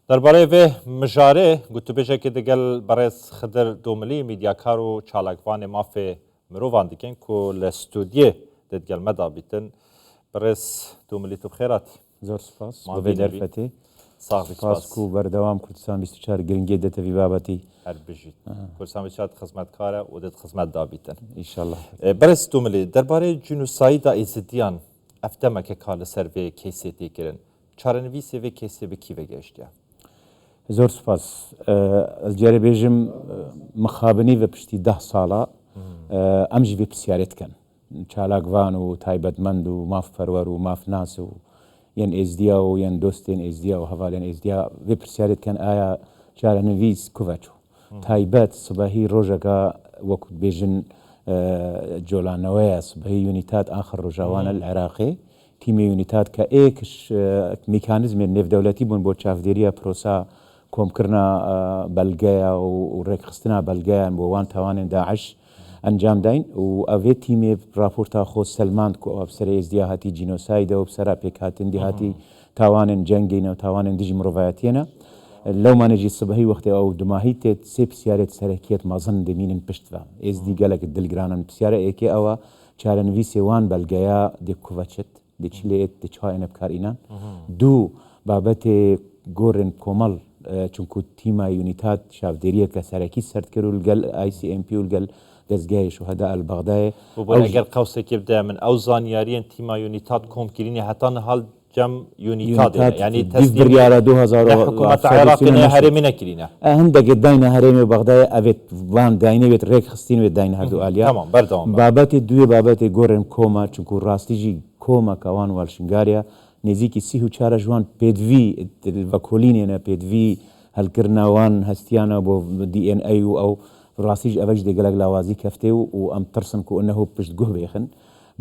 درباره و مجاره گوتو بجه که دگل برس خدر دوملی میدیاکار و چالاکوان مافه مروان دیکن که لستودیه دگل مدا بیتن برس دوملی تو بخیراتی زۆر سپاس بە دەرفەتێ سپاس و بەردەوام کوردستان 24 گرنگی دێتەوی بابەتی هەر بژیت کوردستان 24 خزمەتکارە و دێت خزمەت دابیتن ئینشاءالله برس دوملی درباره جنوسایدا ئێزیدیان ئەفتەمەکە کا لەسەر vê کەیسێ تێکردن چارەنویسێ vê کەیسێ بە کیڤە گەیشتیە زۆر سپاس ئەس جارێ بێژم مخابنی بە پشتی 10 ساڵە ئەمژی بێ پرسیارێت بکەن چالاکوان و تایبەتمەند و ماف پەروەر و ماف ناس و یان ئێزدیا و یان دۆستێن ئێزدیا و هەڤالیان ئێزدیا بێ پرسیارێت بکەن ئایا چارەنویس کوڤەچوو تایبەت سبەهی ڕۆژەکە وەکو بێژن جۆلانەوەیە سبەهی یونیتات ئاخر ڕۆژاوانە لە عێراقێ تیمە یونیتات کە ئێکش میکانزمێن نێودەوڵەتی بوون بۆ چاودێریە پرۆسا کۆمکردنا بەلگەیە و ڕێکخستنا بەلگەیان بۆ وان تاوانێن داعش ئەنجام داین و ئەوێ تیمێ راپۆرتا خۆ سەلماند کو ئەفسەرە ئێزدیا هاتی جینۆسایدە و بسەرا پێکهاتندی هاتی تاوانێن جەنگینە و تاوانێن دژی مرۆڤایەتیەنە لەومانەجی سبەهی وەختێ ئەو دماهی تێت سێ پرسیارێت سەرەکیەت مەزن دەمینن پشتوە ئێزدی گەلێک دڵگرانن پرسیارە ئێکێ ئەوە چارەنویسێ وان بەلگەیە دێکوڤەچێت دێچلێت دێچوایەنە بکارئینان دوو بابەتێ گۆڕن کۆمەڵ چونکو تیمە یونیتات شاودێریەکە سەرەکی سرد کرد و لەگەل ICMP و لەگەل دەستگای شوهەدا ئەلبەغدایە ئەگەر قەوسێکی بدە من ئەو زانیاریان تیمە یونیتات کۆمکردنی هەتان هەڵ جەم یونیتات ینی بریارە 2000 حکوومەت عێراقی هەرێمی نەکرینە هەندێک داینە هەرێمی بەغدایە ئەوێت وان داینەوێت ڕێک خستینوێت داینە هەردوو ئالیا بابەتی دوێ بابەتی گۆڕن کۆمە چونکو ڕاستیژی کۆمەکەوان والشنگاریە نێزیکی 34 جوان پێدوی بە کۆلینێنە پێدوی هەلکردناوان هەستیانە بۆ DNA و ئەو ڕاستیش ئەوەش دێگەلک لاوازی کەفتێ و ئەم ترسن و ئەنەهۆ پشت گوه بێخن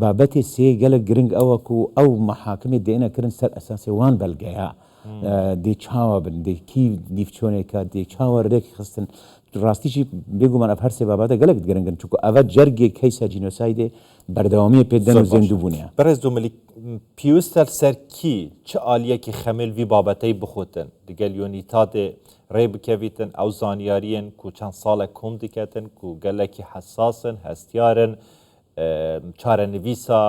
بابەتێ سێ گەلک گرنگ ئەوە و ئەو مەحاکمێ دێنەکردن سەر ئەساسی وان بەلگەیە دێ چاوە بن دێکی دیفچۆنێکە دێ چاوە ڕێکی خستن ڕاستیشی بێگومان ئەف هەرسێ بابەتە گەلک گرنگن چونکو ئەوە جەرگێک کەیسە جینۆسایدێ بەردەوامیە پێدەن و زێندوو بوونیە بەڕێز دوملی پیوستە سەرکی چ ئالیەکی خەمێل وی بابەتەی بخۆتن دگەل یۆنیتاتێ ڕێ بکەویتن ئەو زانیاریان و چەند ساڵێک کۆم دیکەتن و گەلێکی حساسن هەستیارن چارەنویسە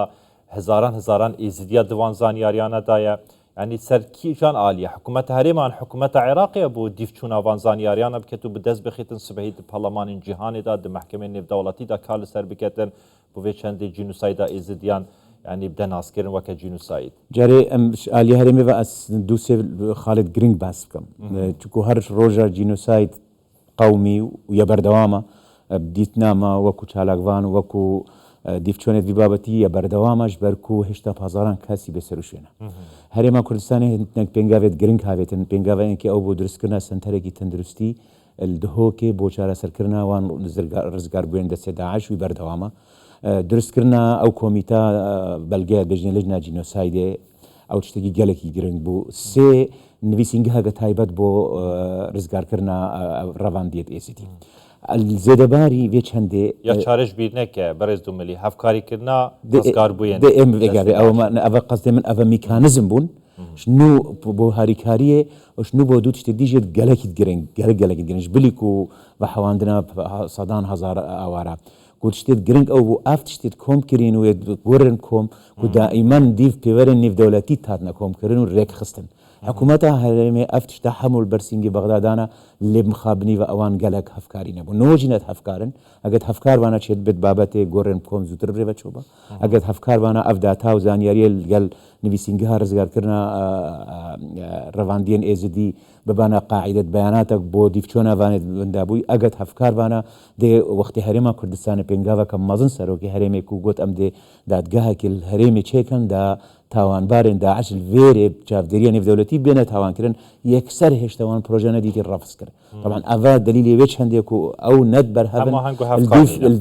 هزاران ئێزیدیا دوان زانیاریانەدایە ینی سەرکیژان ئالیە حکوومەتە هەرێمان حکوومەتە عێراقیە بۆ دیفچووناوان زانیاریانە بکەێت و بدەست بخیتن سبەهی پەرلەمانی جیهانێدا د محکمە نێودەوڵەتیدا کا لەسەر بکەتن بۆ vê çendê cînosayda êzidiyan yanî bide naskirin weke cînosayîd carê em aliyê herêmê ve ez dû sêv xalet giring bes bikim çunku her roja cînosayîd qewmî û ya berdewama dîtnama weku çalakvan weku dîvçonê vî babetî ya berdewama ji ber ku hêşta pazaran kesî bê serûşêne herêma Kurdistanê hinek pêngavê giring havêtin pêngaveyekê ew bû duristkirina senterekî tenduristî li Duhokê bۆ çareserkirina wan rizgarbûyên destê Daeş wî berdewama درستکردنا ئەو کۆمیتا بەلگەیە بێژنێ لەژنا جینۆسایدێ ئەو شتێکی گەلێکی گرنگ بوو سێ نویسینگەهەکە تایبەت بۆ ڕزگارکردنا ڕەواندیەت ئێسیتی زێدەباری وێ چەندێ یا چارەش بیر نەکە بەڕێز دوملی هەفکاریکردنا ڕزگاربووین ئەوە قەستێ من ئەوە میکانزم بوون شنو بۆ هاریکاریە شنو بۆ دوو شتێ دیژێت گەلێکی گرنگ گەلێکی گرنج بلیک و بە حەواندنا سەدان هەزار ئاوارە شتێت گرنگ ئەو بوو ئافت شتێت کۆمکردین و گۆڕن کۆم و دائیمان دیف پێوەرن نێودەوڵەتی تاتنە کۆمکردن و ڕێک خستن حکوومەتە هەرێمێ ئەفت شتە هەموو بەرسینگی بەغدادانە لێ مخابنی و ئەوان گەلک هەفکاری نەبوو نۆژینەت هەفکارن ئەگەت هەفکاروانە چێت بێت بابەتێ گۆڕن کۆم زووتر بڕێ بەچۆبە ئەگەت هەفکاروانە ئەفداتا و زانیاریە لەگەل نویسینگەها ڕزگارکردنا ڕەواندیەن ئێزدی ببانە قاعدەت بەیاناتە بۆ دیفچۆنەوانێت بندابووی ئەگەت هەفکاروانە دێ وەختی هەرێما کوردستانە پێنگاوەکە مەزن سەرۆکی هەرێمێک و گوت ئەم دێ دادگاهێکی هەرێمی چێکەن دا تاوانبارن داعش وێرێ چاودێریە نێودەوڵەتی بێنە تاوانکردن یەکسەر هێشتەوان پرۆژە نەدیتی ڕەفز کرد طبعا ئەوە دلیلی وێ چەندێک و ئەو نەت بەرهەبن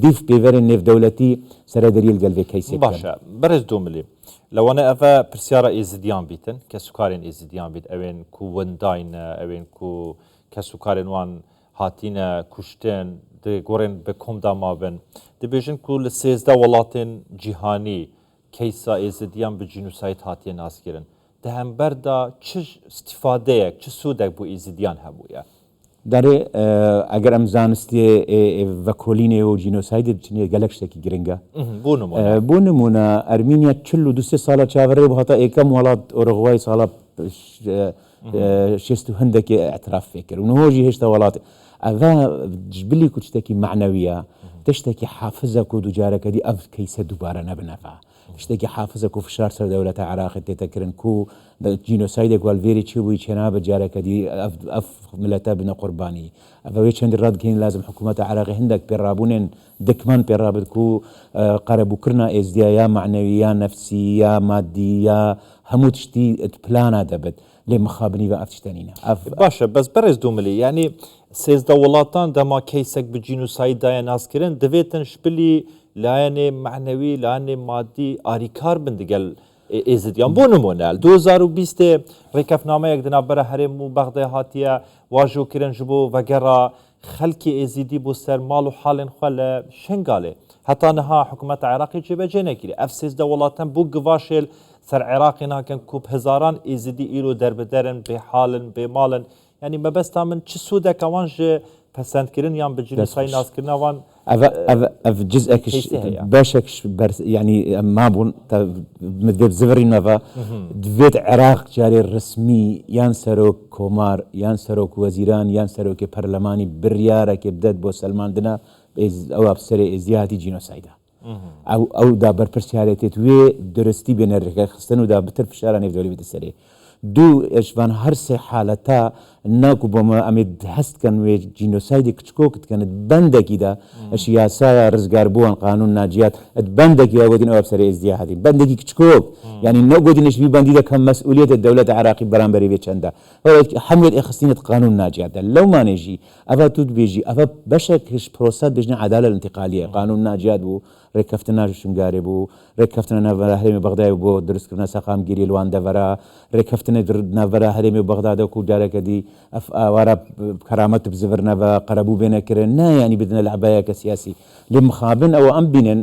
دیف پێوەرن نێودەوڵەتی سەرەدەری لەگەڵ کەیسێک باشە بەڕێز دوملی لەوانە ئەڤە پرسیارە ئێزیدیان بیتن کە سوکارێن ئێزیدیان بیت ئەوێن کو وەنداینە ئەوێن کو کە سوکارێن وان هاتینە کوشتن گۆڕێن بە کۆمدا مابن دەبێژن کو لە 13 وڵاتên cîhanî کەیسا ئێزیدیان بە جینوسایت هاتیە ناسکردن دهمبردا چ استفادهیک چ سودک بو ایزیدیان هبویه داره اگر ام زانستی و کلینه و جینوساید بچنیه گلک شتکی گرنگه بو نمونه ارمینیا 42 ساله چاوره به هتا یکم ولاد اوروغوای ساله شستو هندك اعتراف فكر ونهوجي هشتا ولات اذا جبلي كتشتكي معنويه تشتكي حافظك ودجارك دي اف كيس دوباره نبنفع تشتكي حافظك وفشار سر دولة عراق تتكرن كو جينوسايد والفيري تشوي چناب جارك دي اف ملتا بنا قرباني افوي چند راد كين لازم حكومه عراق هندك بيرابونن دكمان بيرابد كو قربو كرنا ازديايا معنويه نفسيه ماديه هموتشتي بلانا دبت لي مخابني وافتشتنينا باشا بس برز دوملي يعني سيزدا ولاتان دما كيسك بجينوسايد دايا ناس كرن دفيتن شبلي لاني معنوي لاني مادي آريكار بندقل ازديان بو نمونال 2020 ريكفنامه يك دنابره هرم و بغداد هاتيه واجو كرن جبو وغرا خلقي ازيدي بو سر مال و حال خل شنغالي حتى نها حكومه عراقي جبه جنكري اف سيزدا ولاتان بو گواشل سر عراقي ناكن كوب هزاران ازيدي ايرو دربدرن بحالن بمالن يعني ما بس تامن چ سوده كوانج پسند كرن يان بجنساي ناس كرن وان اف جزءك باشك يعني ما بون مدبر زفرين نفا دفيت عراق جاري الرسمي يان سروك كومار يان سروك وزيران يان سروك برلماني بريارك بدات بو سلمان دنا او ابسري ازياتي جينوسايدا او دا برپرسیارەتێت وێ درستی بێنەرەکە خستن و دا بتر فشارانی دەوری بێتە سەرێ دوو ئەشوان هەر سێ حالەتا ناکو بۆمە ئەمێ هەستکەن وێ جینۆسایدی کچکۆکتکەنت بەندێکیدا ئەش یاسایە ڕزگاربووان قانون ناجیات ئەت بەندێکی وەگوتین ئەو ئەفسەرە ئێزدیا هاتین بەندێکی کچکۆک یعنی نەگوتینەشبی بەندی دەکەم مەسئولیەتە دەولەتە عراقی بەرامبەری بێ چەندە هەمووێت ئێخستینت قانون ناجیاتە لەومانێژی ئەڤە توت بێژی ئەڤە بەشێکش پرۆسە بژنە عەدالە انتقالیە قانون ناجیات بوو ڕێککەفتنا شنگارێ بوو ڕێککەفتنە ناڤەرە هەرێمی بەغدای بۆ دروستکردنە سەقامگیری لواندەڤەرە ڕێککەفتنە ناڤەرە هەرێمی بەغدادە و جارێکە دی ئەف ئاوارە کەرامەت بزڤرنەڤە قەرەبوو بێنەکردن نایانی بدنە لە عبایەکە سیاسی لێ مخابن ئەوە ئەم بینن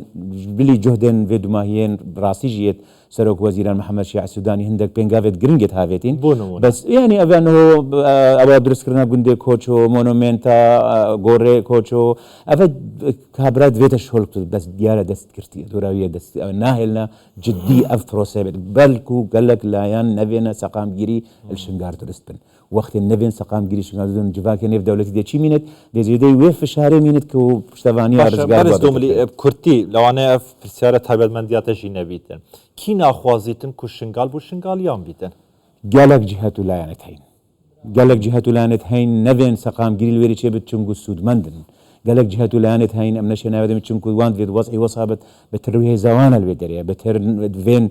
بلی جهدێن وێ دوماهیێن ڕاستی ژێت سەرۆک وەزیران محەممەد شیع سوودانی هەندێک پێنگاوێت گرنگێت هاوێتین بەس ینی ئەڤانەوە ئەوە دروستکردنە گوندێ کۆچۆ مۆنۆمنتە گۆڕێ کۆچۆ ئەvە کابرا دوێتە شۆڵ بەس دیارە دەستکردی دوراویە دەست ناهێلنا جددی ئەف پرۆسە بێت بەلکو گەلک لایەن نەبێنە سەقامگیری شنگار دروست بن وەختی نەبێن سەقامگیری شنگار جوواکە نێو دەوڵەتی دەچی مینێت دەزیدەی وێ فشارێ مینێت کە و پشتەوانی ڕزگار کورتی لەوانەیە ئەف پرسیارە تایبەتمەندیاتەژی نەبیتن کی ناخوازیتن کو شنگال بۆ شنگالیان بیتن گەلک جهەت و لایەنەت هەین گەلک جهەت و لایەنەت هەین نەبێن سەقامگیری لێرە چێ بێت چونگ و سوودمەندن گەلک جهەت و لایەنەت هەین ئەم نەشە ناوێدەمە چونکو وان دێت وەزعی وەسابەت بە تر هێزاوانە لێ دەرەیە بەتر دوێن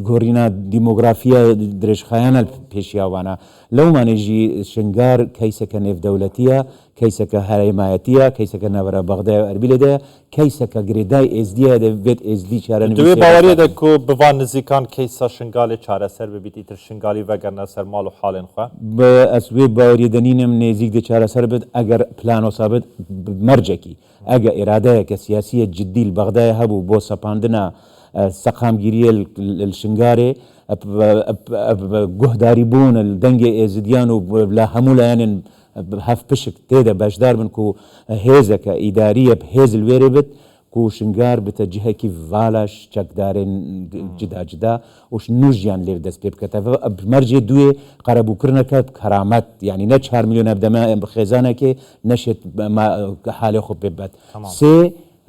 گۆڕینا دیمۆگرافیە درێژخایانە پێشیاوانە لەومانێژی شنگار کەیسەکە نێودەوڵەتیە کەیسەکە هەرێمایەتیە کەیسەکە ناوەرە بەغدای و ئەربیل لێدەیە کەیسەکە گرێدای ئێزدیە دەبێت ئێزدی چارە دوێ باوەریە دەکۆ بڤان نزیکان کەیسە شنگالێ چارەسەر ببیتی تر شنگالی وەگەرنە سەر ماڵ و حاڵێن خوا بە ئەسوێ باوەریە دەنینم نێزیک دە چارەسەر بێت ئەگەر پلانۆسابێت مەرجێکی ئەگە ئێرادەیەکە سیاسیە جددی بەغدای هەبوو بۆ سەپاندنە سەقامگیریە شنگارێ گۆهداری بوون دەنگێ ئێزدیان و لە هەموو لایەنن هەف پشک تێدە بەشدار بن و هێزەکە ئیداریە هێز وێرە بێت و شنگار بتە جهەکی ڤالاش چەکدارێن جداجدا وش نوژیان لێ دەست پێ بکەتەوە مەرجێ دوێ قەرەبووکردنەکە کەرامەت یعنی نە 4 میلیۆن ئەبدەمە خێزانێکێ نەشێت حالێ خۆ پێ بێت سێ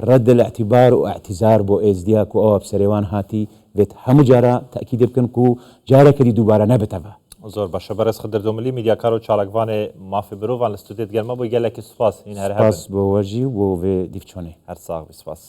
رد الاعتبار و اعتذار بۆ ئێزدیا و ئەوە بسەرێوان هاتی بێت هەموو جارە تاکید بکەن و جارێکەری دووبارە نەبێتەوە زۆر باشە بەڕێز خدردۆملی میدیاکار و چالاکوانێ مافی برۆڤان لە ستودێت گەرمە بۆی گەلێکی سوپاس این هەر هەر بۆ وەژی و بۆ وێ دیفچۆنێ هەر ساغ سپاس